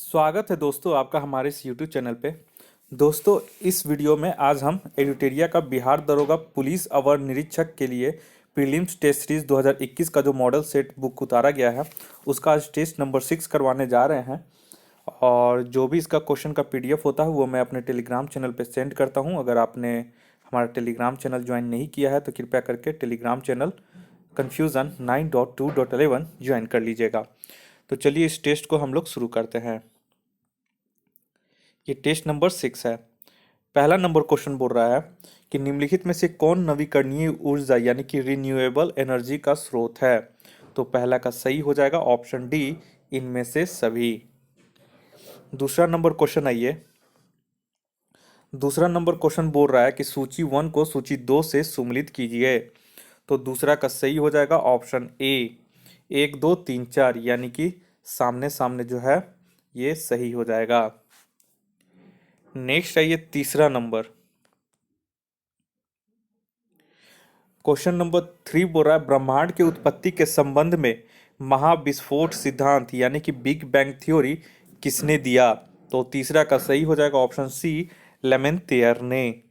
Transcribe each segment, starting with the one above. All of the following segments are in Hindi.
स्वागत है दोस्तों आपका हमारे इस YouTube चैनल पे। दोस्तों इस वीडियो में आज हम एडिटोरिया का बिहार दरोगा पुलिस अवर निरीक्षक के लिए प्रीलिम्स टेस्ट सीरीज 2021 का जो मॉडल सेट बुक उतारा गया है उसका आज टेस्ट नंबर 6 करवाने जा रहे हैं। और जो भी इसका क्वेश्चन का PDF होता है वो मैं अपने टेलीग्राम चैनल पे सेंड करता हूँ। अगर आपने हमारा टेलीग्राम चैनल ज्वाइन नहीं किया है तो कृपया करके टेलीग्राम चैनल कन्फ्यूज़न 9.2.11 ज्वाइन कर लीजिएगा। तो चलिए इस टेस्ट को हम लोग शुरू करते हैं। ये टेस्ट नंबर 6 है। पहला नंबर क्वेश्चन बोल रहा है कि निम्नलिखित में से कौन नवीकरणीय ऊर्जा यानी कि रिन्यूएबल एनर्जी का स्रोत है। तो पहला का सही हो जाएगा ऑप्शन डी, इनमें से सभी। दूसरा नंबर क्वेश्चन आइए। दूसरा नंबर क्वेश्चन बोल रहा है कि सूची 1 को सूची 2 से सुमेलित कीजिए। तो दूसरा का सही हो जाएगा ऑप्शन ए, 1 2 3 4 यानी कि सामने सामने जो है ये सही हो जाएगा। नेक्स्ट आइए तीसरा नंबर। क्वेश्चन नंबर 3 बोल रहा है ब्रह्मांड की उत्पत्ति के संबंध में महाविस्फोट सिद्धांत यानी कि बिग बैंग थ्योरी किसने दिया। तो तीसरा का सही हो जाएगा ऑप्शन सी, लेमेंतियर ने।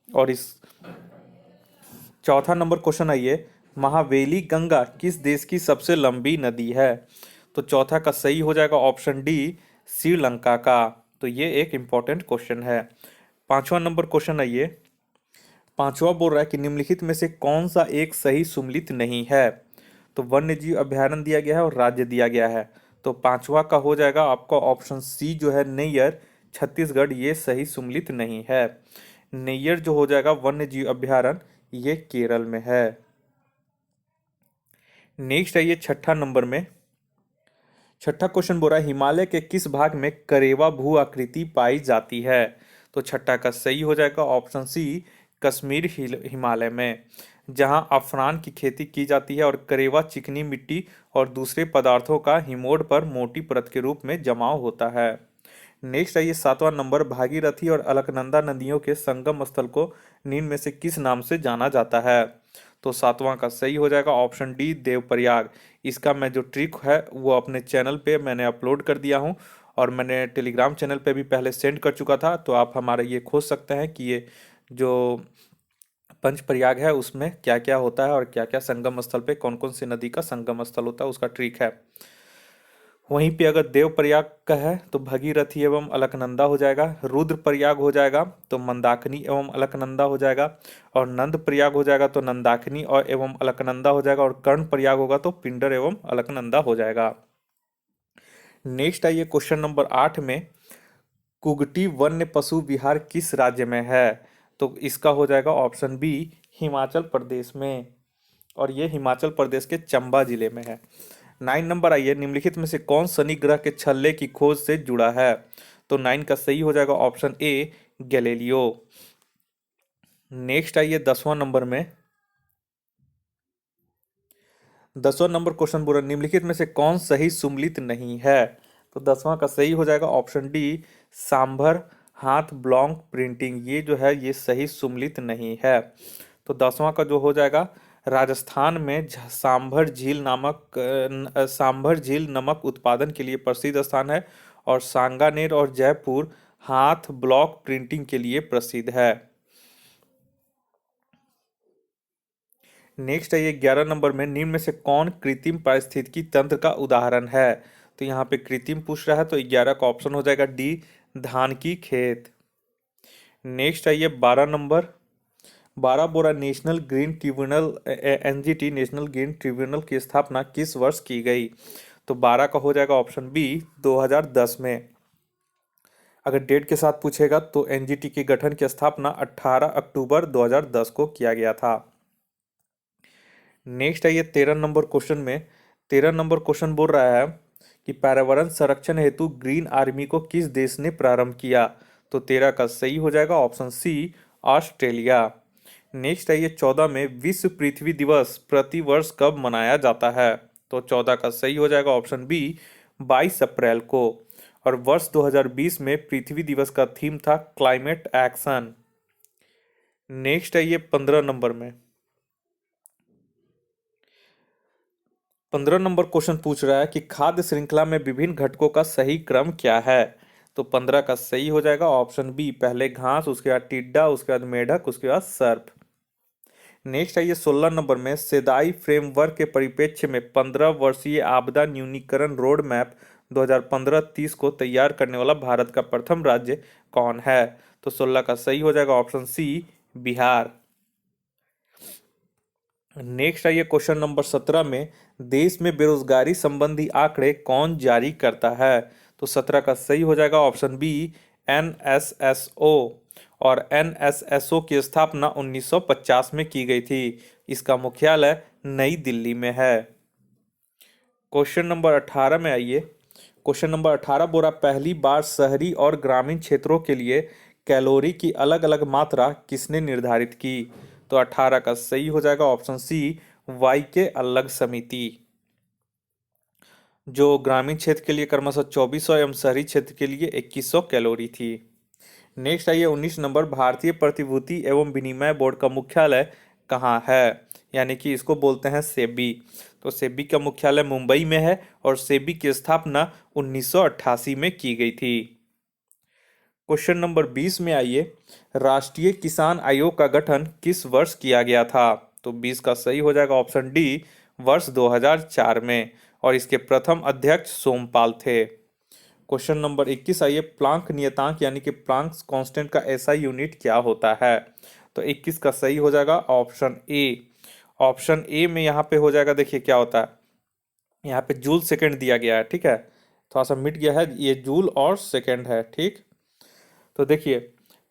और इस चौथा नंबर क्वेश्चन आइए, महावेली गंगा किस देश की सबसे लंबी नदी है। तो चौथा का सही हो जाएगा ऑप्शन डी, श्रीलंका का। तो ये एक इम्पॉर्टेंट क्वेश्चन है। पांचवा नंबर क्वेश्चन आइए। पांचवा बोल रहा है कि निम्नलिखित में से कौन सा एक सही सुमेलित नहीं है। तो वन्य जीव अभयारण्य दिया गया है और राज्य दिया गया है। तो पांचवा का हो जाएगा आपका ऑप्शन सी जो है नेयर, छत्तीसगढ़, ये सही सुमेलित नहीं है। नेयर जो हो जाएगा वन्य जीव अभयारण्य, ये केरल में है। नेक्स्ट आइए छठा नंबर में। छठा क्वेश्चन बोल रहा है हिमालय के किस भाग में करेवा भू आकृति पाई जाती है। तो छठा का सही हो जाएगा ऑप्शन सी, कश्मीर हिमालय में, जहां अफरान की खेती की जाती है और करेवा चिकनी मिट्टी और दूसरे पदार्थों का हिमोड पर मोटी परत के रूप में जमाव होता है। नेक्स्ट आइए सातवां नंबर, भागीरथी और अलकनंदा नदियों के संगम स्थल को निम्न में से किस नाम से जाना जाता है। तो सातवां का सही हो जाएगा ऑप्शन डी, देवप्रयाग। इसका मैं जो ट्रिक है वो अपने चैनल पे मैंने अपलोड कर दिया हूँ और मैंने टेलीग्राम चैनल पे भी पहले सेंड कर चुका था। तो आप हमारा ये खोज सकते हैं कि ये जो पंच प्रयाग है उसमें क्या क्या होता है और क्या क्या संगम स्थल पे कौन कौन सी नदी का संगम स्थल होता है उसका ट्रिक है। वहीं पे अगर देव प्रयाग का है तो भगीरथी एवं अलकनंदा हो जाएगा, रुद्र प्रयाग हो जाएगा तो मंदाकिनी एवं अलकनंदा हो जाएगा, और नंद प्रयाग हो जाएगा तो नंदाकिनी और एवं अलकनंदा हो जाएगा, और कर्ण प्रयाग होगा तो पिंडर एवं अलकनंदा हो जाएगा। नेक्स्ट आइए क्वेश्चन नंबर 8 में, कुगटी वन्य पशु विहार किस राज्य में है। तो इसका हो जाएगा ऑप्शन बी, हिमाचल प्रदेश में, और ये हिमाचल प्रदेश के चंबा जिले में है। 9 नंबर आइए, निम्नलिखित में से कौन शनि ग्रह के छल्ले की खोज से जुड़ा है। तो 9 का सही हो जाएगा ऑप्शन ए, गैलीलियो। नेक्स्ट आइए 10वां नंबर में। 10वां नंबर क्वेश्चन बोल रहा है निम्नलिखित में से कौन सही सुमेलित नहीं है। तो 10वां का सही हो जाएगा ऑप्शन डी, सांभर हाथ ब्लॉक प्रिंटिंग, ये जो है ये सही सुमेलित नहीं है। तो 10वां का जो हो जाएगा, राजस्थान में सांभर झील नमक उत्पादन के लिए प्रसिद्ध स्थान है, और सांगानेर और जयपुर हाथ ब्लॉक प्रिंटिंग के लिए प्रसिद्ध है। नेक्स्ट है ये 11 नंबर में, निम्न में से कौन कृत्रिम पारिस्थितिकी तंत्र का उदाहरण है। तो यहाँ पे कृत्रिम पूछ रहा है तो 11 का ऑप्शन हो जाएगा डी, धान की खेत। नेक्स्ट है ये 12 नंबर। 12 बोरा National Green Tribunal NGT National Green Tribunal की स्थापना किस वर्ष की गई। तो 12 का हो जाएगा ऑप्शन बी, 2010 में। अगर डेट के साथ पूछेगा तो एनजीटी के गठन की स्थापना 18 अक्टूबर 2010 को किया गया था। नेक्स्ट है ये 13 नंबर क्वेश्चन में। 13 नंबर क्वेश्चन बोल रहा है कि पर्यावरण संरक्षण हेतु ग्रीन आर्मी को किस देश ने प्रारंभ किया। तो 13 का सही हो जाएगा ऑप्शन सी, ऑस्ट्रेलिया। नेक्स्ट है ये 14 में, विश्व पृथ्वी दिवस प्रति वर्ष कब मनाया जाता है। तो 14 का सही हो जाएगा ऑप्शन बी, 22 अप्रैल को, और वर्ष 2020 में पृथ्वी दिवस का थीम था क्लाइमेट एक्शन। नेक्स्ट है ये 15 नंबर में। 15 नंबर क्वेश्चन पूछ रहा है कि खाद्य श्रृंखला में विभिन्न घटकों का सही क्रम क्या है। तो 15 का सही हो जाएगा ऑप्शन बी, पहले घास, उसके बाद टिड्डा, उसके बाद मेढक, उसके बाद सर्प। नेक्स्ट आइए 16 नंबर में, सेदाई फ्रेमवर्क के परिप्रेक्ष्य में 15 वर्षीय आपदा न्यूनीकरण रोड मैप 2015-30 को तैयार करने वाला भारत का प्रथम राज्य कौन है। तो 16 का सही हो जाएगा ऑप्शन सी, बिहार। नेक्स्ट आइए क्वेश्चन नंबर 17 में, देश में बेरोजगारी संबंधी आंकड़े कौन जारी करता है। तो 17 का सही हो जाएगा ऑप्शन बी, एनएसएसओ। और एनएसएसओ की स्थापना 1950 में की गई थी। इसका मुख्यालय नई दिल्ली में है। क्वेश्चन नंबर 18 में आइए। क्वेश्चन नंबर 18 बोला, पहली बार शहरी और ग्रामीण क्षेत्रों के लिए कैलोरी की अलग अलग मात्रा किसने निर्धारित की। तो 18 का सही हो जाएगा ऑप्शन सी, वाई के अलग समिति, जो ग्रामीण क्षेत्र के लिए क्रमशः 2400 एवं शहरी क्षेत्र के लिए 2100 कैलोरी थी। नेक्स्ट आइए 19 नंबर, भारतीय प्रतिभूति एवं विनिमय बोर्ड का मुख्यालय कहाँ है, यानी कि इसको बोलते हैं सेबी। तो सेबी का मुख्यालय मुंबई में है और सेबी की स्थापना 1988 में की गई थी। क्वेश्चन नंबर 20 में आइए, राष्ट्रीय किसान आयोग का गठन किस वर्ष किया गया था। तो 20 का सही हो जाएगा ऑप्शन डी, वर्ष 2004 में, और इसके प्रथम अध्यक्ष सोमपाल थे। क्वेश्चन नंबर 21 आइए, प्लांक नियतांक यानी कि प्लांक कांस्टेंट का एसआई यूनिट क्या होता है। तो 21 का सही हो जाएगा ऑप्शन ए। ऑप्शन ए में यहाँ पे हो जाएगा, देखिए क्या होता है, यहाँ पे जूल सेकंड दिया गया है, ठीक है, थोड़ा सा मिट गया है, ये जूल और सेकंड है, ठीक। तो देखिए,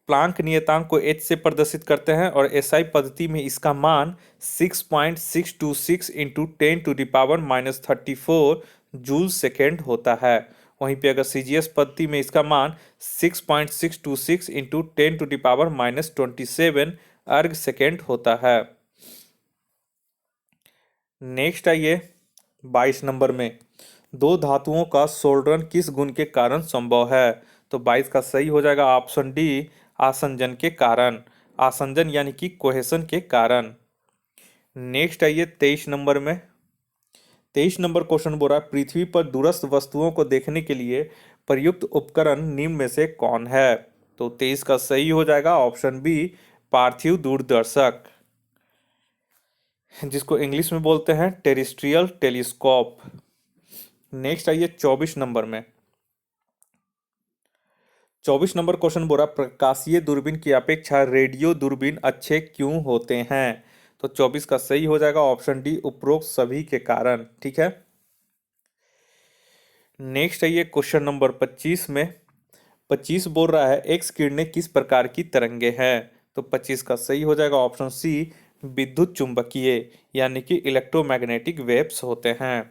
प्लांक नियतांक को एच से प्रदर्शित करते हैं और एसआई पद्धति में इसका मान 6.626 इंटू 10⁻⁻34 जूल सेकेंड होता है। वहीं पे अगर सीजीएस पद्धति में इसका मान 6.626 इंटू 10⁻⁻27 अर्ग सेकेंड होता है। नेक्स्ट आइए 22 नंबर में, दो धातुओं का सोल्डरन किस गुण के कारण संभव है। तो 22 का सही हो जाएगा ऑप्शन डी, आसंजन के कारण, आसंजन यानी कि कोहेशन के कारण। नेक्स्ट आइए 23 नंबर में, 23 नंबर क्वेश्चन बोल रहा है, पृथ्वी पर दूरस्थ वस्तुओं को देखने के लिए प्रयुक्त उपकरण निम्न में से कौन है। तो 23 का सही हो जाएगा ऑप्शन बी, पार्थिव दूरदर्शक, जिसको इंग्लिश में बोलते हैं टेरेस्ट्रियल टेलीस्कोप। नेक्स्ट आइए 24 नंबर में, 24 नंबर क्वेश्चन बोला, प्रकाशीय दूरबीन की अपेक्षा रेडियो दूरबीन अच्छे क्यों होते हैं। तो 24 का सही हो जाएगा ऑप्शन डी, उपरोक्त सभी के कारण, ठीक है। नेक्स्ट आइए क्वेश्चन नंबर 25 में, 25 बोल रहा है, एक्स किरणें किस प्रकार की तरंगे हैं। तो 25 का सही हो जाएगा ऑप्शन सी, विद्युत चुंबकीय यानी कि इलेक्ट्रोमैग्नेटिक वेव्स होते हैं।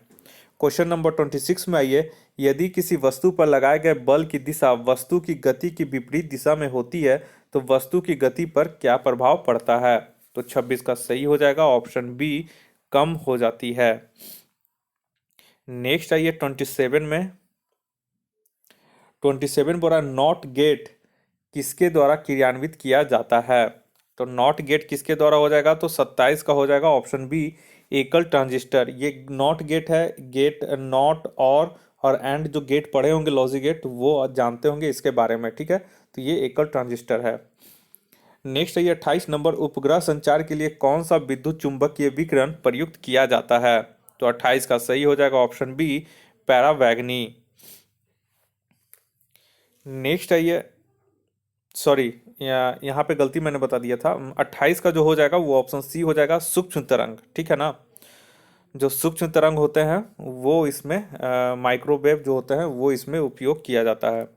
क्वेश्चन नंबर 26 में आइए, यदि किसी वस्तु पर लगाए गए बल की दिशा वस्तु की गति की विपरीत दिशा में होती है तो वस्तु की गति पर क्या प्रभाव पड़ता है। तो 26 का सही हो जाएगा ऑप्शन बी, कम हो जाती है। नेक्स्ट आइए 27 में, 27 बोला, नॉट गेट किसके द्वारा क्रियान्वित किया जाता है। तो नॉट गेट किसके द्वारा हो जाएगा, तो 27 का हो जाएगा ऑप्शन बी, एकल ट्रांजिस्टर। ये नॉट गेट है, गेट नॉट और एंड जो गेट पढ़े होंगे लॉजिक गेट वो जानते होंगे इसके बारे में, ठीक है। तो ये एकल ट्रांजिस्टर है। नेक्स्ट है ये 28 नंबर, उपग्रह संचार के लिए कौन सा विद्युत चुंबकीय विकिरण प्रयुक्त किया जाता है। तो 28 का सही हो जाएगा ऑप्शन बी, पैरावैगनी। नेक्स्ट है ये, सॉरी यहाँ पे गलती मैंने बता दिया था, 28 का जो हो जाएगा वो ऑप्शन सी हो जाएगा, सूक्ष्म तरंग, ठीक है ना। जो सूक्ष्म तरंग होते हैं वो इसमें माइक्रोवेव जो होते हैं वो इसमें उपयोग किया जाता है।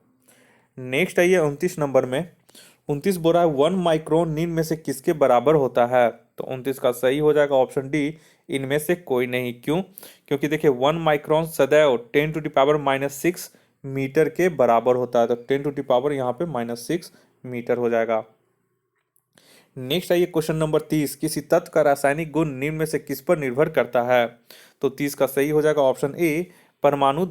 नेक्स्ट है ये 29 नंबर में, 29 बोल रहा है 1 माइक्रोन निम्न में से किसके बराबर होता है। तो 29 का सही हो जाएगा ऑप्शन डी, इनमें से कोई नहीं। क्यों, क्योंकि देखिए 1 माइक्रोन सदैव 10⁻⁻6 मीटर के बराबर होता है। तो 10⁻, यहाँ पे -6 मीटर हो जाएगा। नेक्स्ट आइए क्वेश्चन नंबर 30, किसी तत्व का रासायनिक गुण निम्न में से किस पर निर्भर करता है। तो 30 का सही हो जाएगा ऑप्शन ए, परमाणु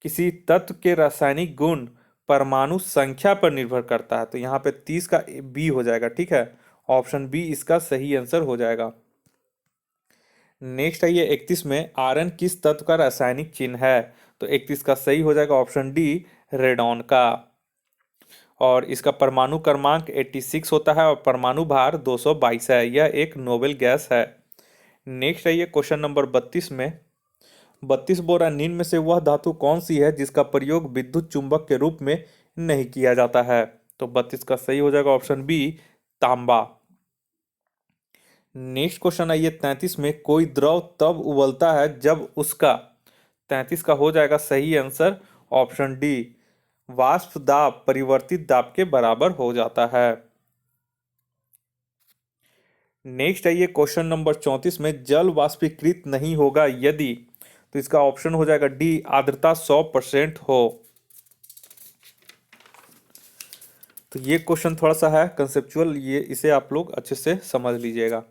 किसी तत्व के रासायनिक गुण परमाणु संख्या पर निर्भर करता है। तो यहाँ पे 30 का बी हो जाएगा, ठीक है, ऑप्शन बी इसका सही आंसर हो जाएगा। नेक्स्ट है ये 31 में आयरन किस तत्व का रासायनिक चिन्ह है? तो 31 का सही हो जाएगा ऑप्शन डी, रेडॉन का। और इसका परमाणु क्रमांक 86 होता है और परमाणु भार 222 है। यह एक नोबेल गैस है। नेक्स्ट है ये क्वेश्चन नंबर 32 में 32 बोरा निम्न में से वह धातु कौन सी है जिसका प्रयोग विद्युत चुंबक के रूप में नहीं किया जाता है? तो 32 का सही हो जाएगा ऑप्शन बी, तांबा। नेक्स्ट क्वेश्चन है ये 33 में कोई द्रव तब उबलता है जब उसका 33 का हो जाएगा सही आंसर ऑप्शन डी, वाष्प दाब परिवर्तित दाब के बराबर हो जाता है। नेक्स्ट है ये क्वेश्चन नंबर 34 में जल वाष्पीकृत नहीं होगा यदि, तो इसका ऑप्शन हो जाएगा डी, आर्द्रता 100% हो। तो ये क्वेश्चन थोड़ा सा है कंसेप्चुअल, ये इसे आप लोग अच्छे से समझ लीजिएगा।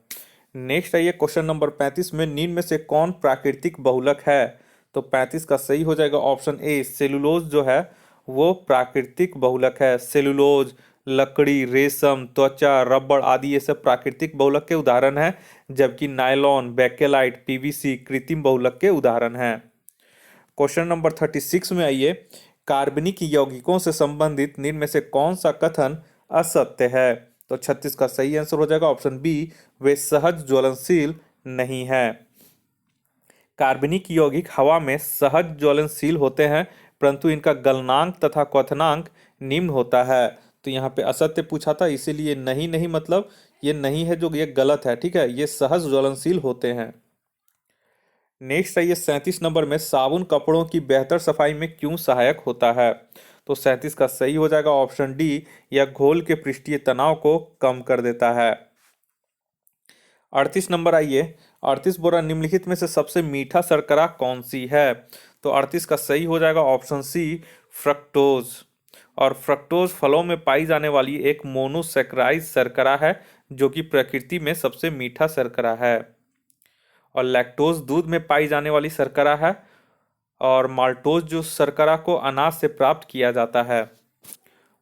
नेक्स्ट है ये क्वेश्चन नंबर 35 में निम्न में से कौन प्राकृतिक बहुलक है? तो 35 का सही हो जाएगा ऑप्शन ए, सेलुलोज जो है वो प्राकृतिक बहुलक है। सेलुलोज, लकड़ी, रेशम, त्वचा, रबड़ आदि ये सब प्राकृतिक बहुलक के उदाहरण हैं, जबकि नायलॉन, बेकेलाइट, पीवीसी कृत्रिम बहुलक के उदाहरण हैं। क्वेश्चन नंबर 36 में आइए, कार्बनिक यौगिकों से संबंधित निम्न में से कौन सा कथन असत्य है? तो 36 का सही आंसर हो जाएगा ऑप्शन बी, वे सहज ज्वलनशील नहीं है। कार्बनिक यौगिक हवा में सहज ज्वलनशील होते हैं, परंतु इनका गलनांक तथा क्वथनांक निम्न होता है। तो यहाँ पे असत्य पूछा था, इसीलिए नहीं नहीं मतलब ये नहीं है जो ये गलत है, ठीक है, ये सहज ज्वलनशील होते हैं। नेक्स्ट है ये 37 नंबर में साबुन कपड़ों की बेहतर सफाई में क्यों सहायक होता है? तो 37 का सही हो जाएगा ऑप्शन डी, यह घोल के पृष्ठीय तनाव को कम कर देता है। 38 नंबर आइए, 38 बोरा निम्नलिखित में से सबसे मीठा शर्करा कौन सी है? तो 38 का सही हो जाएगा ऑप्शन सी, फ्रक्टोज। और फ्रक्टोज फलों में पाई जाने वाली एक मोनोसैकराइड शर्करा है जो कि प्रकृति में सबसे मीठा शर्करा है। और लैक्टोज दूध में पाई जाने वाली शर्करा है। और माल्टोज जो शर्करा को अनाज से प्राप्त किया जाता है।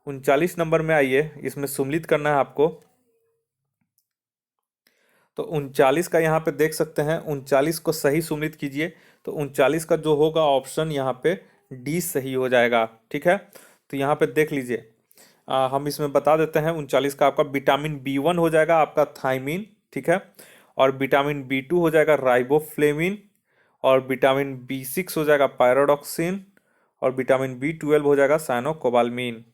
39 नंबर में आइए, इसमें सम्मिलित करना है आपको। तो 39 का यहाँ पे देख सकते हैं, 39 को सही सम्मिलित कीजिए। तो 39 का जो होगा ऑप्शन यहाँ पे डी सही हो जाएगा, ठीक है। तो यहाँ पे देख लीजिए, हम इसमें बता देते हैं 39 का आपका विटामिन B1 हो जाएगा आपका थायमीन, ठीक है। और विटामिन B2 हो जाएगा राइबोफ्लेविन। और विटामिन B6 हो जाएगा पायरोडॉक्सिन। और विटामिन B12 हो जाएगा साइनोकोबाल्मीन।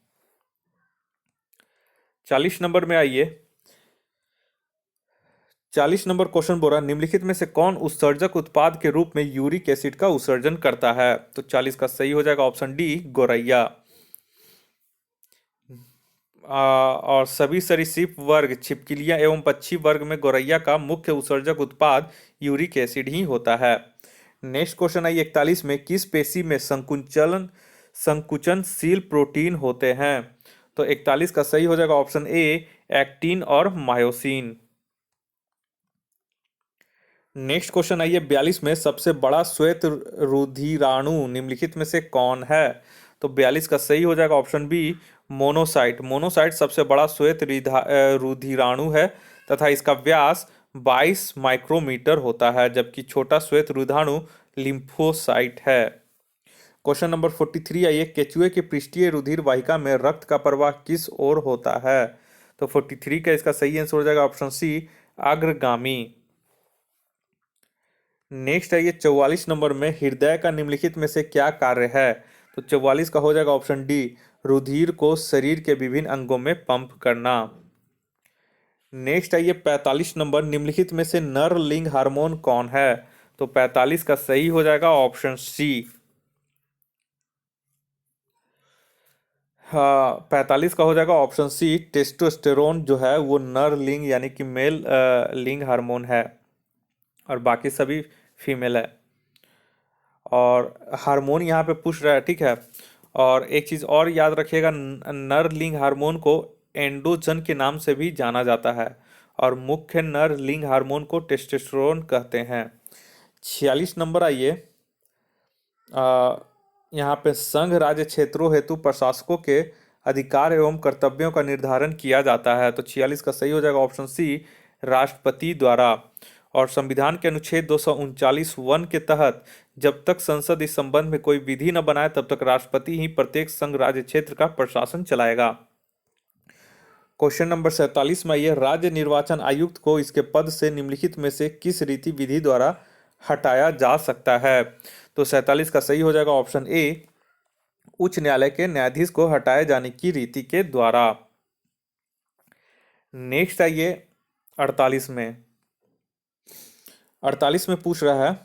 40 नंबर में आइए, 40 नंबर क्वेश्चन बोल रहा है निम्नलिखित में से कौन उत्सर्जक उत्पाद के रूप में यूरिक एसिड का उत्सर्जन करता है? तो 40 का सही हो जाएगा ऑप्शन डी, गोरैया। और सभी सरीसृप वर्ग, छिपकलियां एवं पक्षी वर्ग में गोरैया का मुख्य उत्सर्जक उत्पाद यूरिक एसिड ही होता है। नेक्स्ट क्वेश्चन है 41 में किस पेशी में संकुचनशील प्रोटीन होते हैं? तो 41 का सही हो जाएगा ऑप्शन ए, एक्टिन और मायोसिन। नेक्स्ट क्वेश्चन आइए 42 में सबसे बड़ा श्वेत रुधिराणु निम्नलिखित में से कौन है? तो 42 का सही हो जाएगा ऑप्शन बी, मोनोसाइट। मोनोसाइट सबसे बड़ा श्वेत रुधिराणु है तथा इसका व्यास 22 माइक्रोमीटर होता है, जबकि छोटा श्वेत रुधिराणु लिम्फोसाइट है। क्वेश्चन नंबर 43 आइए, केचुए के पृष्ठीय रुधिर वाहिका में रक्त का प्रवाह किस ओर होता है? तो 43 का इसका सही आंसर हो जाएगा ऑप्शन सी, अग्रगामी। नेक्स्ट है ये 44 नंबर में हृदय का निम्नलिखित में से क्या कार्य है? तो 44 का हो जाएगा ऑप्शन डी, रुधिर को शरीर के विभिन्न अंगों में पंप करना। नेक्स्ट है ये 45 नंबर, निम्नलिखित में से नर लिंग हार्मोन कौन है? तो 45 का सही हो जाएगा ऑप्शन सी। हाँ, 45 का हो जाएगा ऑप्शन सी, टेस्टोस्टेरोन जो है वो नर लिंग यानी कि मेल लिंग हार्मोन है और बाकी सभी फीमेल है। और हार्मोन यहाँ पे पूछ रहा है, ठीक है। और एक चीज़ और याद रखिएगा, नर लिंग हार्मोन को एंड्रोजन के नाम से भी जाना जाता है और मुख्य नर लिंग हार्मोन को टेस्टोस्टेरोन कहते हैं। 46 नंबर आइए, यहाँ पे संघ राज्य क्षेत्रों हेतु प्रशासकों के अधिकार एवं कर्तव्यों का निर्धारण किया जाता है। तो 46 का सही हो जाएगा ऑप्शन सी, राष्ट्रपति द्वारा। और संविधान के अनुच्छेद 239(1) के तहत जब तक संसद इस संबंध में कोई विधि न बनाए तब तक राष्ट्रपति ही प्रत्येक संघ राज्य क्षेत्र का प्रशासन चलाएगा। क्वेश्चन नंबर 47 में यह राज्य निर्वाचन आयुक्त को इसके पद से निम्नलिखित में से किस रीति विधि द्वारा हटाया जा सकता है? तो 47 का सही हो जाएगा ऑप्शन ए, उच्च न्यायालय के न्यायाधीश को हटाए जाने की रीति के द्वारा। नेक्स्ट आइए 48 में। 48 में पूछ रहा है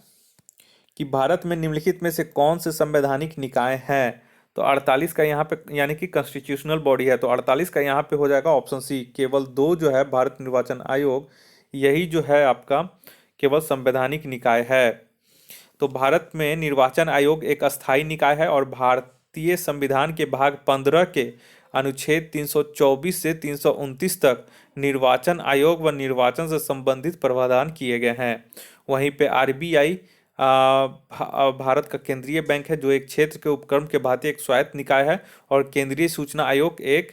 कि भारत में निम्नलिखित में से कौन से संवैधानिक निकाय हैं? तो 48 का यहाँ पे यानी कि कॉन्स्टिट्यूशनल बॉडी है, तो 48 का यहाँ पे हो जाएगा ऑप्शन सी, केवल दो जो है भारत निर्वाचन आयोग, यही जो है आपका केवल संवैधानिक निकाय है। तो भारत में निर्वाचन आयोग एक अस्थायी निकाय है और भारतीय संविधान के भाग 15 के अनुच्छेद 324 से 329 तक निर्वाचन आयोग व निर्वाचन से संबंधित प्रावधान किए गए हैं। वहीं पे आरबीआई भारत का केंद्रीय बैंक है, जो एक क्षेत्र के उपक्रम के भांति एक स्वायत्त निकाय है, और केंद्रीय सूचना आयोग एक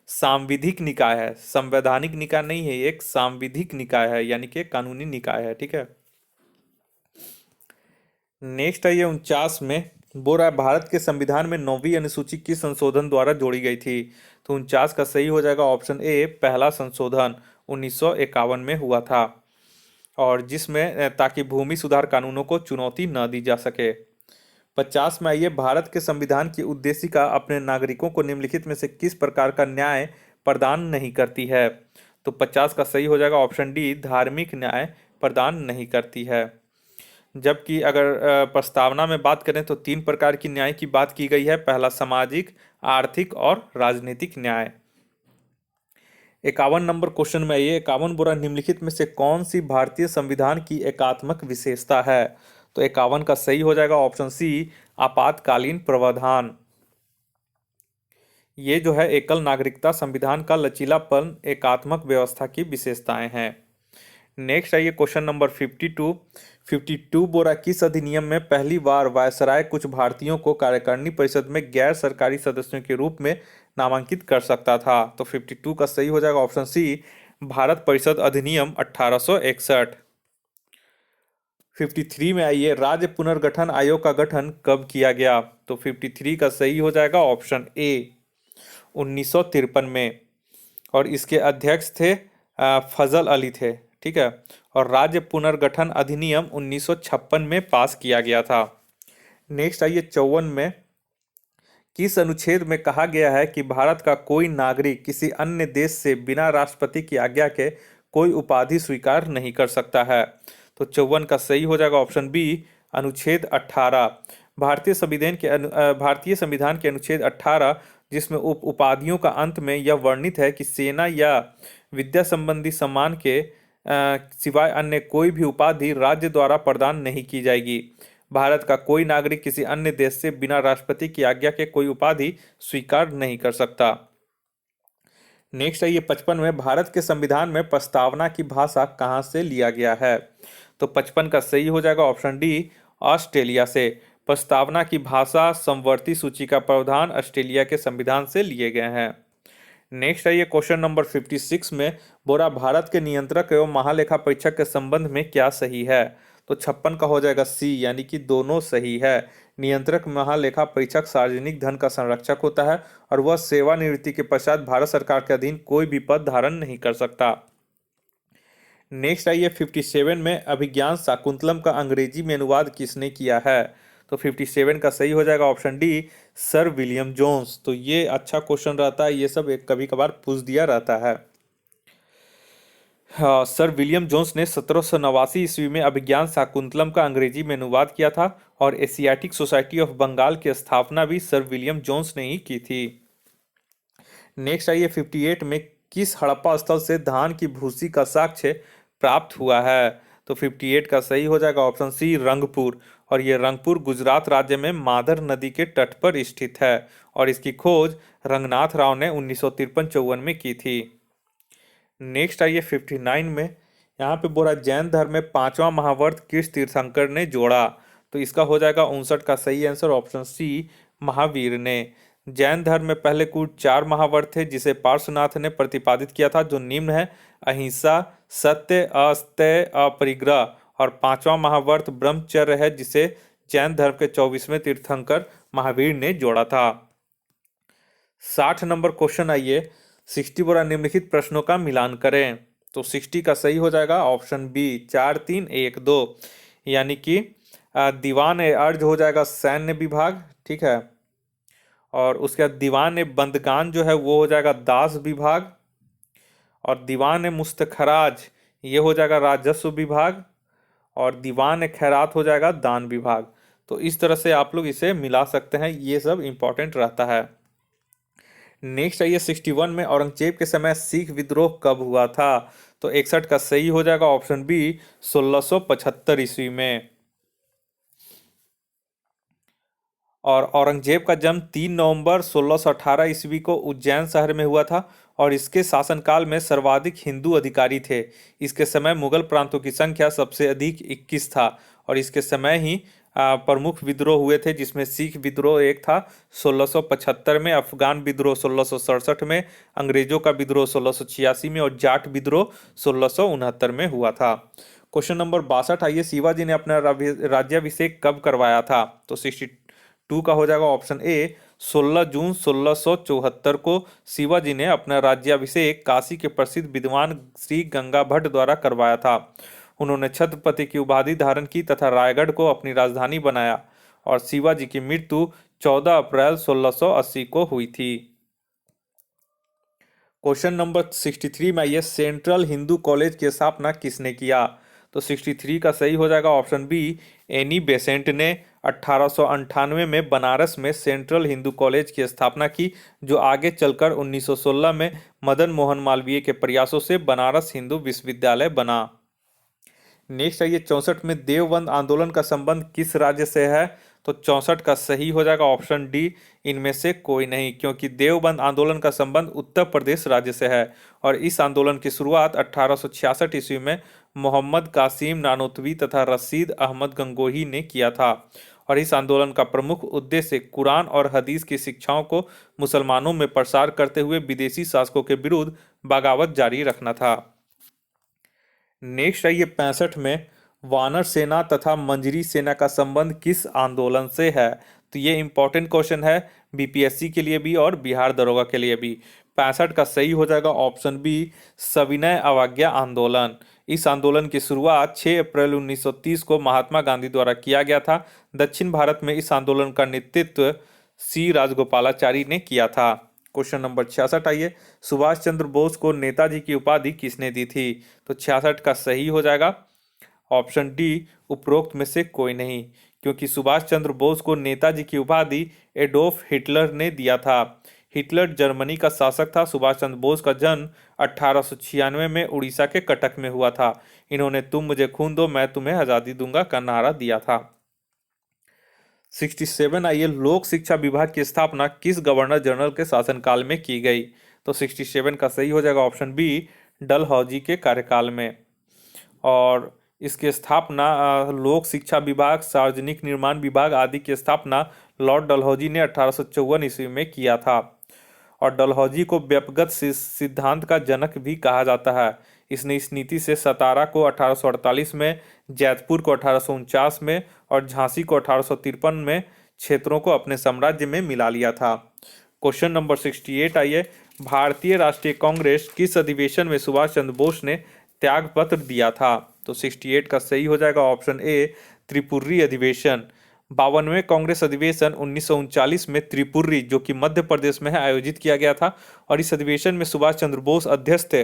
सांविधिक निकाय है, संवैधानिक निकाय नहीं है, एक सांविधिक निकाय है यानी कि कानूनी निकाय है। ठीक है। नेक्स्ट है ये 49 में बोल रहा है भारत के संविधान में 9वीं अनुसूची किस संशोधन द्वारा जोड़ी गई थी? तो 49 का सही हो जाएगा ऑप्शन ए, पहला संशोधन 1951 में हुआ था, और जिसमें ताकि भूमि सुधार कानूनों को चुनौती न दी जा सके। 50 में आइए भारत के संविधान की उद्देशिका अपने नागरिकों को निम्नलिखित में से किस प्रकार का न्याय प्रदान नहीं करती है? तो 50 का सही हो जाएगा ऑप्शन डी, धार्मिक न्याय प्रदान नहीं करती है। जबकि अगर प्रस्तावना में बात करें तो 3 प्रकार की न्याय की बात की गई है, पहला सामाजिक, आर्थिक और राजनीतिक न्याय। 51 नंबर क्वेश्चन में ये 51 बुरा निम्नलिखित में से कौन सी भारतीय संविधान की एकात्मक विशेषता है? तो 51 का सही हो जाएगा ऑप्शन सी, आपातकालीन प्रावधान। ये जो है एकल नागरिकता संविधान का लचीलापन एकात्मक व्यवस्था की विशेषताएं हैं। नेक्स्ट आइए क्वेश्चन नंबर 52 बोरा किस अधिनियम में पहली बार वायसराय कुछ भारतीयों को कार्यकारिणी परिषद में गैर सरकारी सदस्यों के रूप में नामांकित कर सकता था? तो 52 का सही हो जाएगा ऑप्शन सी, भारत परिषद अधिनियम 1861। 53 में आइए राज्य पुनर्गठन आयोग का गठन कब किया गया? तो 53 का सही हो जाएगा ऑप्शन ए, 1953 में, और इसके अध्यक्ष थे फजल अली थे। ठीक है। और राज्य पुनर्गठन अधिनियम 1956 में पास किया गया था। नेक्स्ट आइए 54 में किस अनुच्छेद में कहा गया है कि भारत का कोई नागरिक किसी अन्य देश से बिना राष्ट्रपति की आज्ञा के कोई उपाधि स्वीकार नहीं कर सकता है? तो 54 का सही हो जाएगा ऑप्शन बी, अनुच्छेद 18। भारतीय संविधान के अनुच्छेद 18, जिसमें उपाधियों का अंत में यह वर्णित है कि सेना या विद्या संबंधी सम्मान के सिवाय अन्य कोई भी उपाधि राज्य द्वारा प्रदान नहीं की जाएगी। भारत का कोई नागरिक किसी अन्य देश से बिना राष्ट्रपति की आज्ञा के कोई उपाधि स्वीकार नहीं कर सकता। नेक्स्ट है ये 55 में भारत के संविधान में प्रस्तावना की भाषा कहाँ से लिया गया है? तो 55 का सही हो जाएगा ऑप्शन डी, ऑस्ट्रेलिया से। प्रस्तावना की भाषा समवर्ती सूची का प्रावधान ऑस्ट्रेलिया के संविधान से लिए गए हैं। नेक्स्ट है ये क्वेश्चन नंबर 56 में बोरा भारत के नियंत्रक एवं महालेखा परीक्षक के संबंध में क्या सही है? तो 56 का हो जाएगा सी, यानी कि दोनों सही है। नियंत्रक महालेखा परीक्षक सार्वजनिक धन का संरक्षक होता है और वह सेवानिवृत्ति के पश्चात भारत सरकार के अधीन कोई भी पद धारण नहीं कर सकता। नेक्स्ट आइए 57 में अभिज्ञान शाकुंतलम का अंग्रेजी में अनुवाद किसने किया है? तो 57 का सही हो जाएगा option D, sir William Jones. तो ये अच्छा क्वेश्चन रहता है, ये सब एक कभी कभार पूछ दिया रहता है। हाँ, सर विलियम जोन्स ने 1789 ईस्वी में अभिज्ञान शाकुंतलम का अंग्रेजी में अनुवाद किया था, और एशियाटिक सोसाइटी ऑफ बंगाल की स्थापना भी सर विलियम जोन्स ने ही की थी। नेक्स्ट आइए 58 में किस हड़प्पा स्थल से धान की भूसी का साक्ष्य प्राप्त हुआ है? तो 58 का सही हो जाएगा ऑप्शन सी, रंगपुर। और ये रंगपुर गुजरात राज्य में माधर नदी के तट पर स्थित है, और इसकी खोज रंगनाथ राव ने 1953-54 में की थी। नेक्स्ट आइए 59 में, यहाँ पे बोला जैन धर्म में 5वां महावर्त किस तीर्थंकर ने जोड़ा? तो इसका हो जाएगा 59 का सही आंसर ऑप्शन सी, महावीर ने। जैन धर्म में पहले कुल 4 महावर्त थे जिसे पार्श्वनाथ ने प्रतिपादित किया था, जो निम्न है: अहिंसा, सत्य, अस्तेय, अपरिग्रह। और पांचवा महाव्रत ब्रह्मचर्य है, जिसे जैन धर्म के 24वें तीर्थंकर महावीर ने जोड़ा था। 60 नंबर क्वेश्चन आइए, 60 द्वारा निम्नलिखित प्रश्नों का मिलान करें। तो 60 का सही हो जाएगा ऑप्शन बी 4 3 1 2, यानी कि दीवान ए अर्ज हो जाएगा सैन्य विभाग, ठीक है। और उसके बाद दीवान ए बंदगान जो है वो हो जाएगा दास विभाग। और दीवान ए मुस्तखराज ये हो जाएगा राजस्व विभाग। और दीवान ए खैरात हो जाएगा दान विभाग। तो इस तरह से आप लोग इसे मिला सकते हैं, ये सब इंपॉर्टेंट रहता है। नेक्स्ट आइए 61 में, औरंगजेब के समय सिख विद्रोह कब हुआ था? तो 61 का सही हो जाएगा ऑप्शन बी 1675 ईस्वी में। और औरंगजेब का जन्म 3 नवंबर 1618 ईस्वी को उज्जैन शहर में हुआ था और इसके शासनकाल में सर्वाधिक हिंदू अधिकारी थे। इसके समय मुगल प्रांतों की संख्या सबसे अधिक 21 था और इसके समय ही प्रमुख विद्रोह हुए थे, जिसमें सिख विद्रोह एक था 1675 में, अफगान विद्रोह 1667 में, अंग्रेजों का विद्रोह 1686 में और जाट विद्रोह 1669 में हुआ था। क्वेश्चन नंबर 62 आइए, शिवाजी ने अपना राज्याभिषेक कब करवाया था? तो 62 का हो जाएगा ऑप्शन ए 16 जून 1674 को शिवाजी ने अपना राज्याभिषेक काशी के प्रसिद्ध विद्वान श्री गंगा भट्ट द्वारा करवाया था। उन्होंने छत्रपति की उपाधि धारण की तथा रायगढ़ को अपनी राजधानी बनाया और शिवाजी की मृत्यु 14 अप्रैल 1680 को हुई थी। क्वेश्चन नंबर 63 में आइए, सेंट्रल हिंदू कॉलेज की स्थापना किसने किया? तो 63 का सही हो जाएगा ऑप्शन बी एनी बेसेंट ने 1898 में बनारस में सेंट्रल हिंदू कॉलेज की स्थापना की, जो आगे चलकर 1916 में मदन मोहन मालवीय के प्रयासों से बनारस हिंदू विश्वविद्यालय बना। नेक्स्ट आइए 64 में, देवबंद आंदोलन का संबंध किस राज्य से है? तो 64 का सही हो जाएगा ऑप्शन डी इनमें से कोई नहीं, क्योंकि देवबंद आंदोलन का संबंध उत्तर प्रदेश राज्य से है और इस आंदोलन की शुरुआत 1866 ईस्वी में मोहम्मद कासिम नानोतवी तथा रशीद अहमद गंगोही ने किया था। और इस आंदोलन का प्रमुख उद्देश्य कुरान और हदीस की शिक्षाओं को मुसलमानों में प्रसार करते हुए विदेशी शासकों के विरुद्ध बगावत जारी रखना था। नेक्स्ट आइए 65 में, वानर सेना तथा मंजरी सेना का संबंध किस आंदोलन से है? तो ये इंपॉर्टेंट क्वेश्चन है बीपीएससी के लिए भी और बिहार दरोगा के लिए भी। 65 का सही हो जाएगा ऑप्शन बी सविनय अवज्ञा आंदोलन। इस आंदोलन की शुरुआत 6 अप्रैल 1930 को महात्मा गांधी द्वारा किया गया था। दक्षिण भारत में इस आंदोलन का नेतृत्व सी राजगोपालाचारी ने किया था। क्वेश्चन नंबर 66 आइए, सुभाष चंद्र बोस को नेताजी की उपाधि किसने दी थी? तो 66 का सही हो जाएगा ऑप्शन डी उपरोक्त में से कोई नहीं, क्योंकि सुभाष चंद्र बोस को नेताजी की उपाधि एडोल्फ हिटलर ने दिया था। हिटलर जर्मनी का शासक था। सुभाष चंद्र बोस का जन्म 1896 में उड़ीसा के कटक में हुआ था। इन्होंने तुम मुझे खून दो मैं तुम्हें आजादी दूंगा का नारा दिया था। 67 आइए, लोक शिक्षा विभाग की स्थापना किस गवर्नर जनरल के शासनकाल में की गई? तो 67 का सही हो जाएगा ऑप्शन बी डलहौजी के कार्यकाल में। और इसकी स्थापना लोक शिक्षा विभाग, सार्वजनिक निर्माण विभाग आदि की स्थापना लॉर्ड डलहौजी ने 1854 ईस्वी में किया था। और डलहौजी को व्यक्तिगत सिद्धांत का जनक भी कहा जाता है। इसने इस नीति से सतारा को 1848 में, जैतपुर को 1849 में और झांसी को 1853 में क्षेत्रों को अपने साम्राज्य में मिला लिया था। क्वेश्चन नंबर 68 आइए, भारतीय राष्ट्रीय कांग्रेस किस अधिवेशन में सुभाष चंद्र बोस ने त्याग पत्र दिया था? तो 68 का सही हो जाएगा ऑप्शन ए त्रिपुरी अधिवेशन। 52वें कांग्रेस अधिवेशन 1939 में त्रिपुरी, जो कि मध्य प्रदेश में है, आयोजित किया गया था और इस अधिवेशन में सुभाष चंद्र बोस अध्यक्ष थे,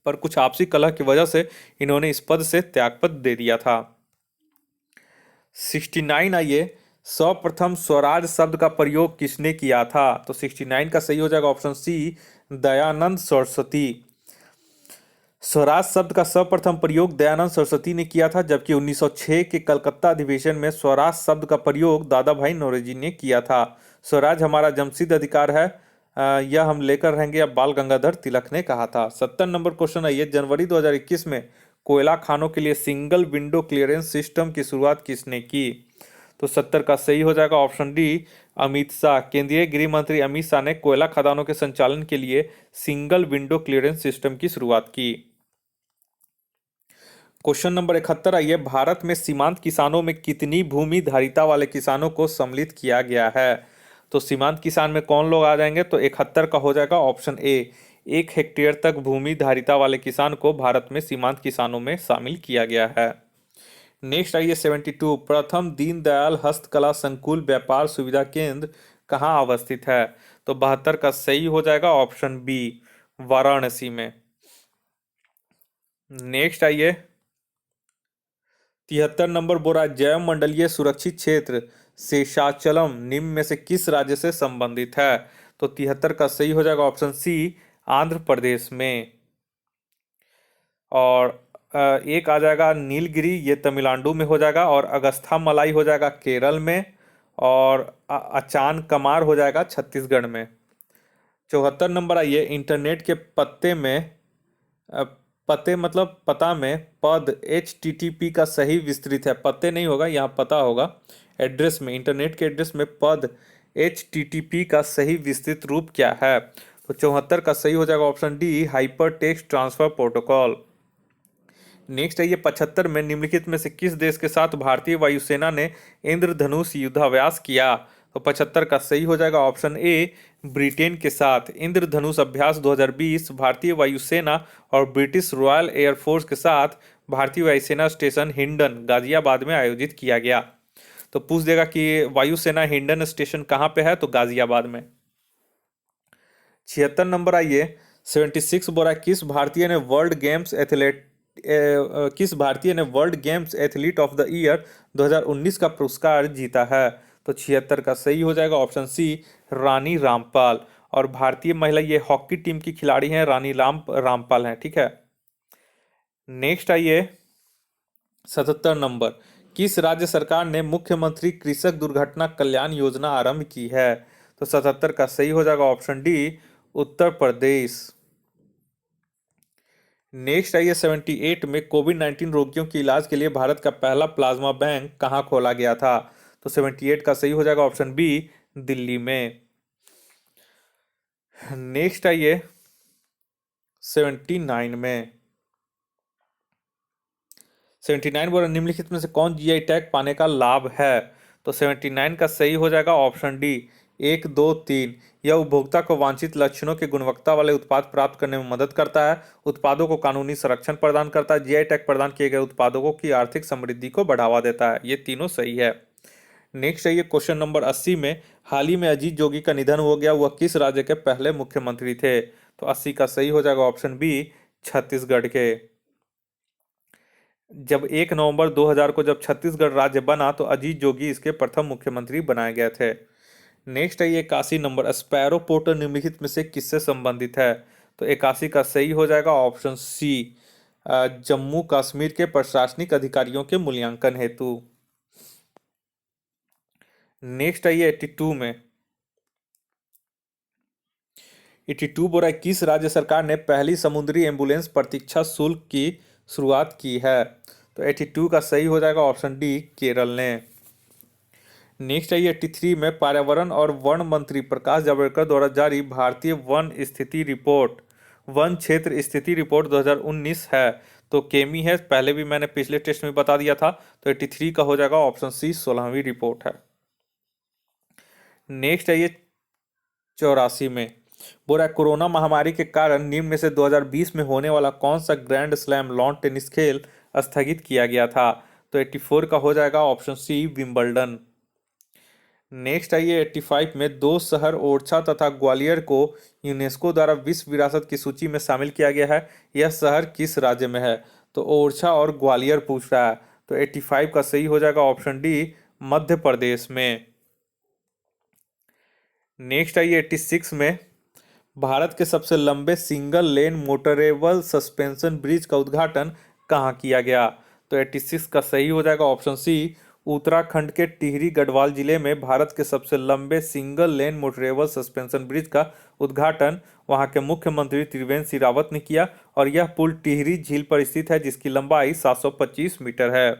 पर कुछ आपसी कलह की वजह से इन्होंने इस पद से त्यागपत्र दे दिया था। 69 आइए, सर्वप्रथम स्वराज शब्द का प्रयोग किसने किया था? तो 69 का सही हो जाएगा ऑप्शन सी दयानंद सरस्वती। स्वराज शब्द का सर्वप्रथम प्रयोग दयानंद सरस्वती ने किया था, जबकि 1906 के कलकत्ता अधिवेशन में स्वराज शब्द का प्रयोग दादा भाई नौरोजी ने किया था। स्वराज हमारा जन्मसिद्ध अधिकार है, यह हम लेकर रहेंगे, अब बाल गंगाधर तिलक ने कहा था। 70 नंबर क्वेश्चन है, जनवरी 2021 में कोयला खानों के लिए सिंगल विंडो क्लियरेंस सिस्टम की शुरुआत किसने की? तो 70 का सही हो जाएगा ऑप्शन डी अमित शाह। केंद्रीय गृह मंत्री अमित शाह ने कोयला खदानों के संचालन के लिए सिंगल विंडो क्लियरेंस सिस्टम की शुरुआत की। क्वेश्चन नंबर 71 आइए, भारत में सीमांत किसानों में कितनी भूमि धारिता वाले किसानों को सम्मिलित किया गया है? तो सीमांत किसान में कौन लोग आ जाएंगे? तो 71 का हो जाएगा ऑप्शन ए, 1 हेक्टेयर तक भूमि धारिता वाले किसान को भारत में सीमांत किसानों में शामिल किया गया है। नेक्स्ट आइए 72, प्रथम दीनदयाल हस्तकला संकुल व्यापार सुविधा केंद्र कहाँ अवस्थित है? तो 72 का सही हो जाएगा ऑप्शन बी, वाराणसी में। नेक्स्ट आइए 73 नंबर बोरा, जैव मंडलीय सुरक्षित क्षेत्र शेषाचलम निम्न में से किस राज्य से संबंधित है? तो 73 का सही हो जाएगा ऑप्शन सी, आंध्र प्रदेश में। और एक आ जाएगा नीलगिरी, ये तमिलनाडु में हो जाएगा। और अगस्था मलाई हो जाएगा केरल में। और अचान कमार हो जाएगा छत्तीसगढ़ में। 74 नंबर आइए, इंटरनेट के पत्ते में पते मतलब पता में पद HTTP का सही विस्तृत है, पते नहीं होगा यहाँ, पता होगा। एड्रेस में, इंटरनेट के एड्रेस में पद HTTP का सही विस्तृत रूप क्या है? तो 74 का सही हो जाएगा option D, hyper text transfer protocol. Next है ये 75 में निम्नलिखित में से किस देश के साथ भारतीय वायुसेना ने इंद्रधनुष युद्धाभ्यास किया? तो 75 का सही हो जाएगा ऑप्शन ए, ब्रिटेन के साथ। इंद्रधनुष अभ्यास 2020 भारतीय वायुसेना और ब्रिटिश रॉयल एयरफोर्स के साथ भारतीय वायुसेना स्टेशन हिंडन गाजियाबाद में आयोजित किया गया। तो पूछ देगा कि वायुसेना हिंडन स्टेशन कहाँ पे है? तो गाजियाबाद में। 76 नंबर आइए, 76 बोरा, किस भारतीय ने world games athlete of the year 2019 का पुरस्कार जीता है? तो 76 का सही हो जाएगा ऑप्शन सी, रानी रामपाल। और भारतीय महिला ये हॉकी टीम की खिलाड़ी हैं, रानी रामपाल हैं, ठीक है। नेक्स्ट आइए 77 नंबर, किस राज्य सरकार ने मुख्यमंत्री कृषक दुर्घटना कल्याण योजना आरंभ की है? तो 77 का सही हो जाएगा option D, Uttar Pradesh. Next आइए 78 में, कोविड-19 रोगियों के इलाज के लिए भारत का पहला प्लाज्मा बैंक कहाँ खोला गया था? तो 78 का सही हो जाएगा ऑप्शन बी, दिल्ली में। नेक्स्ट आइए 79 में, 79 बोला, निम्नलिखित में से कौन GI टैग पाने का लाभ है? तो 79 का सही हो जाएगा ऑप्शन डी, 1, 2, 3। यह उपभोक्ता को वांछित लक्षणों की गुणवत्ता वाले उत्पाद प्राप्त करने में मदद करता है, उत्पादों को कानूनी संरक्षण प्रदान करता है, GI टैग प्रदान किए गए उत्पादों की आर्थिक समृद्धि को बढ़ावा देता है। ये तीनों सही है। नेक्स्ट है ये क्वेश्चन नंबर 80 में, हाल ही में अजीत जोगी का निधन हो गया, वह किस राज्य के पहले मुख्यमंत्री थे? तो 80 का सही हो जाएगा ऑप्शन बी, छत्तीसगढ़ के। जब 1 नवंबर 2000 को जब छत्तीसगढ़ राज्य बना तो अजीत जोगी इसके प्रथम मुख्यमंत्री बनाए गए थे। नेक्स्ट है ये 81 नंबर, स्पैरो पोर्टल निम्नलिखित में से किससे संबंधित है? तो 81 का सही हो जाएगा ऑप्शन सी, जम्मू कश्मीर के प्रशासनिक अधिकारियों के मूल्यांकन हेतु। नेक्स्ट आइए 82 में, 82 बोल रहा है, किस राज्य सरकार ने पहली समुद्री एम्बुलेंस प्रतीक्षा शुल्क की शुरुआत की है? तो 82 का सही हो जाएगा ऑप्शन डी, केरल ने। नेक्स्ट है ये 83 में, पर्यावरण और वन मंत्री प्रकाश जावड़ेकर द्वारा जारी भारतीय वन क्षेत्र स्थिति रिपोर्ट 2019 है, तो केमी है, पहले भी मैंने पिछले टेस्ट में बता दिया था। तो 83 का हो जाएगा ऑप्शन सी, 16वीं रिपोर्ट है। नेक्स्ट है ये 84 में, बोला कोरोना महामारी के कारण निम्न में से 2020 में होने वाला कौन सा ग्रैंड स्लैम लॉन टेनिस खेल स्थगित किया गया था? तो 84 का हो जाएगा ऑप्शन सी, विंबलडन। नेक्स्ट आइए 85 में, दो शहर ओरछा तथा ग्वालियर को यूनेस्को द्वारा विश्व विरासत की सूची में शामिल किया गया है, यह शहर किस राज्य में है? तो ओरछा और ग्वालियर पूछ रहा है, तो 85 का सही हो जाएगा ऑप्शन डी, मध्य प्रदेश में। नेक्स्ट आइए 86 में, भारत के सबसे लंबे single lane motorable suspension bridge का उद्घाटन कहाँ किया गया? तो 86 का सही हो जाएगा ऑप्शन सी, उत्तराखंड के टिहरी गढ़वाल जिले में भारत के सबसे लंबे single lane motorable suspension bridge का उद्घाटन वहां के मुख्यमंत्री त्रिवेंद्र सिंह रावत ने किया। और यह पुल टिहरी झील पर स्थित है, जिसकी लंबाई 725 मीटर है।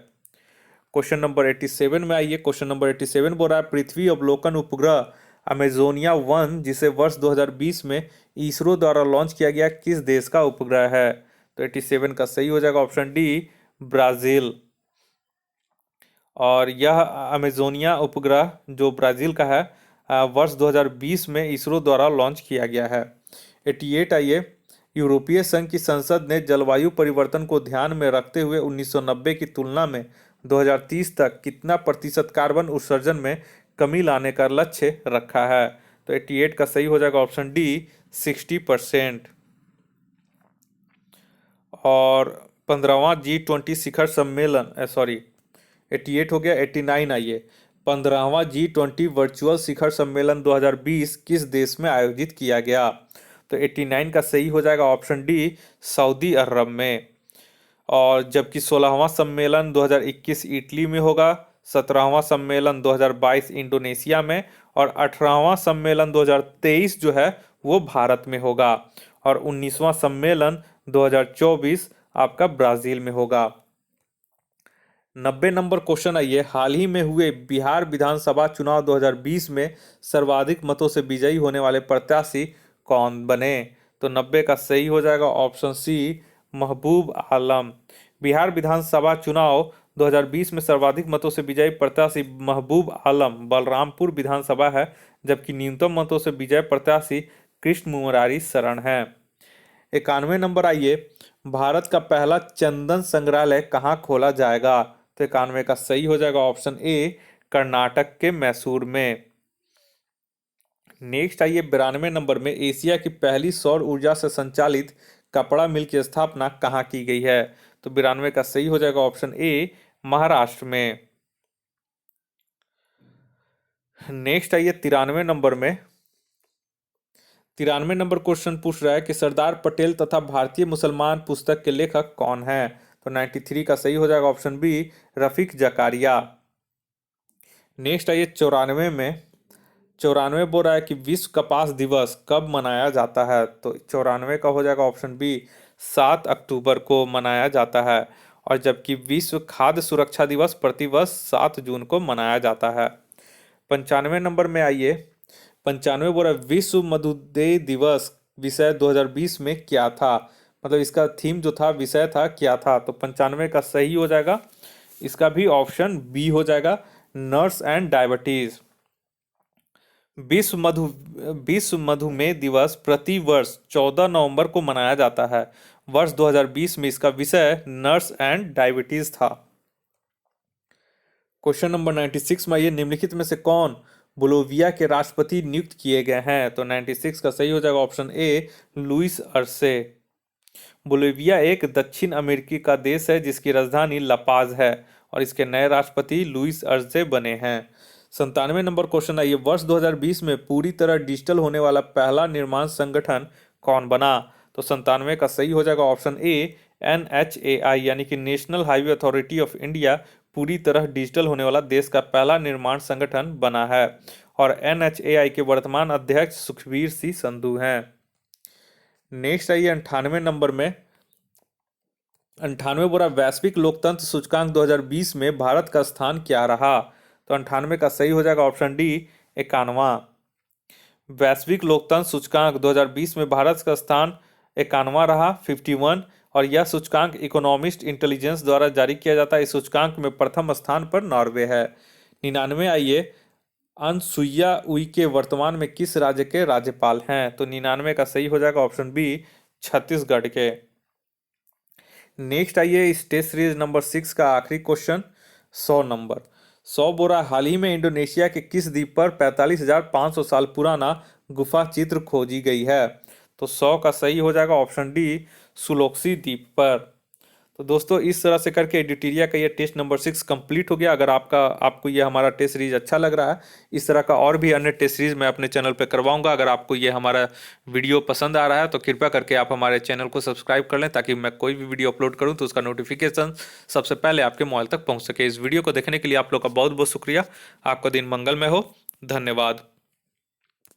क्वेश्चन नंबर 87 में आइए, क्वेश्चन नंबर 87 बोल रहा है, पृथ्वी अवलोकन उपग्रह अमेजोनिया 1 जिसे वर्ष 2020 में इसरो द्वारा लॉन्च किया गया, किस देश का उपग्रह है? तो 87 का सही हो जाएगा ऑप्शन डी, ब्राज़ील। और यह अमेजोनिया उपग्रह जो ब्राज़ील का है वर्ष 2020 में इसरो द्वारा लॉन्च किया गया है। 88 आइए, यूरोपीय संघ की संसद ने जलवायु परिवर्तन को ध्यान में रखते हुए 1990 की तुलना में 2030 तक कितना प्रतिशत कार्बन उत्सर्जन में कमी लाने का लक्ष्य रखा है? तो 88 का सही हो जाएगा ऑप्शन डी 60%। और 15वां G20 शिखर सम्मेलन 88 हो गया। 89 आइए, 15वां G20 वर्चुअल शिखर सम्मेलन 2020 किस देश में आयोजित किया गया? तो 89 का सही हो जाएगा ऑप्शन डी सऊदी अरब में। और जबकि 16वां सम्मेलन 2021 इटली में होगा, 17वां सम्मेलन 2022 इंडोनेशिया में और 18वां सम्मेलन 2023 जो है वो भारत में होगा और 19वां सम्मेलन 2024 आपका ब्राजील में होगा। 90 नंबर क्वेश्चन आइए, हाल ही में हुए बिहार विधानसभा चुनाव 2020 में सर्वाधिक मतों से विजयी होने वाले प्रत्याशी कौन बने? तो 90 का सही हो जाएगा ऑप्शन सी महबूब आलम। बिहार विधानसभा चुनाव 2020 में सर्वाधिक मतों से विजयी प्रत्याशी महबूब आलम बलरामपुर विधानसभा है, जबकि न्यूनतम मतों से विजयी प्रत्याशी कृष्ण मुरारी शरण है। 91 नंबर आइए, भारत का पहला चंदन संग्रहालय कहाँ खोला जाएगा? तो 91 का सही हो जाएगा ऑप्शन ए कर्नाटक के मैसूर में। नेक्स्ट आइए 92 नंबर में, एशिया की पहली सौर ऊर्जा से संचालित कपड़ा मिल की स्थापना कहाँ की गई है? तो 92 का सही हो जाएगा ऑप्शन ए महाराष्ट्र में। नेक्स्ट आइए 93 नंबर में, 93 नंबर क्वेश्चन पूछ रहा है कि सरदार पटेल तथा भारतीय मुसलमान पुस्तक के लेखक कौन है? तो 93 का सही हो जाएगा option B Rafiq Zakaria. Next आइए 94 में, 94 बोल रहा है कि विश्व कपास दिवस कब मनाया जाता है? तो 94 का हो जाएगा ऑप्शन बी 7 अक्टूबर को मनाया जाता है और जबकि विश्व खाद्य सुरक्षा दिवस प्रतिवर्ष 7 जून को मनाया जाता है। 95 नंबर में आइए, 95 बोल रहा है विश्व मधुमेह दिवस विषय 2020 में क्या था? मतलब इसका थीम जो था, विषय था, क्या था? तो 95 का सही हो जाएगा इसका भी ऑप्शन बी हो जाएगा नर्स एंड डायबिटीज। विश्व मधुमेह दिवस प्रति वर्ष 14 नवंबर को मनाया जाता है। वर्ष 2020 में इसका विषय नर्स एंड डायबिटीज था। क्वेश्चन नंबर 96 में, ये निम्नलिखित में से कौन बोलोविया के राष्ट्रपति नियुक्त किए गए हैं? तो 96 का सही हो जाएगा ऑप्शन ए लुइस अर्से। बोलोविया एक दक्षिण अमेरिकी का देश है जिसकी राजधानी लापाज है और इसके नए राष्ट्रपति लुइस अर्से बने हैं। 97 नंबर क्वेश्चन आइए, वर्ष 2020 में पूरी तरह डिजिटल होने वाला पहला निर्माण संगठन कौन बना? तो 97 का सही हो जाएगा ऑप्शन ए NHAI यानी कि national highway authority of India पूरी तरह डिजिटल होने वाला देश का पहला निर्माण संगठन बना है और NHAI के वर्तमान अध्यक्ष सुखबीर सिंह संधू हैं। नेक्स्ट आइए 98 नंबर में, 98 बोरा वैश्विक लोकतंत्र सूचकांक 2020 में भारत का स्थान क्या रहा? तो 98 का सही हो जाएगा ऑप्शन डी 91वां। वैश्विक लोकतंत्र सूचकांक 2020 में भारत का स्थान 91वां रहा 51 और यह सूचकांक इकोनॉमिस्ट इंटेलिजेंस द्वारा जारी किया जाता है। इस सूचकांक में प्रथम स्थान पर नॉर्वे है। 99 आइए, अनसुईया उइके वर्तमान में किस राज्य के राज्यपाल हैं? तो 99 का सही हो जाएगा ऑप्शन बी छत्तीसगढ़ के। नेक्स्ट आइए इस टेस्ट सीरीज नंबर 6 का आखिरी क्वेश्चन 100 नंबर। 100 बोरा हाल ही में इंडोनेशिया के किस द्वीप पर 45,500 साल पुराना गुफा चित्र खोजी गई है? तो 100 का सही हो जाएगा ऑप्शन डी सुलोक्सी द्वीप पर। तो दोस्तों इस तरह से करके एडिटेरिया का ये टेस्ट नंबर 6 कंप्लीट हो गया। अगर आपको ये हमारा टेस्ट सीरीज अच्छा लग रहा है, इस तरह का और भी अन्य टेस्ट सीरीज मैं अपने चैनल पे करवाऊंगा। अगर आपको ये हमारा वीडियो पसंद आ रहा है तो कृपया करके आप हमारे चैनल को सब्सक्राइब कर लें ताकि मैं कोई भी वीडियो अपलोड करूँ तो उसका नोटिफिकेशन सबसे पहले आपके मोबाइल तक पहुँच सके। इस वीडियो को देखने के लिए आप लोग का बहुत बहुत शुक्रिया। आपका दिन मंगलमय हो। धन्यवाद।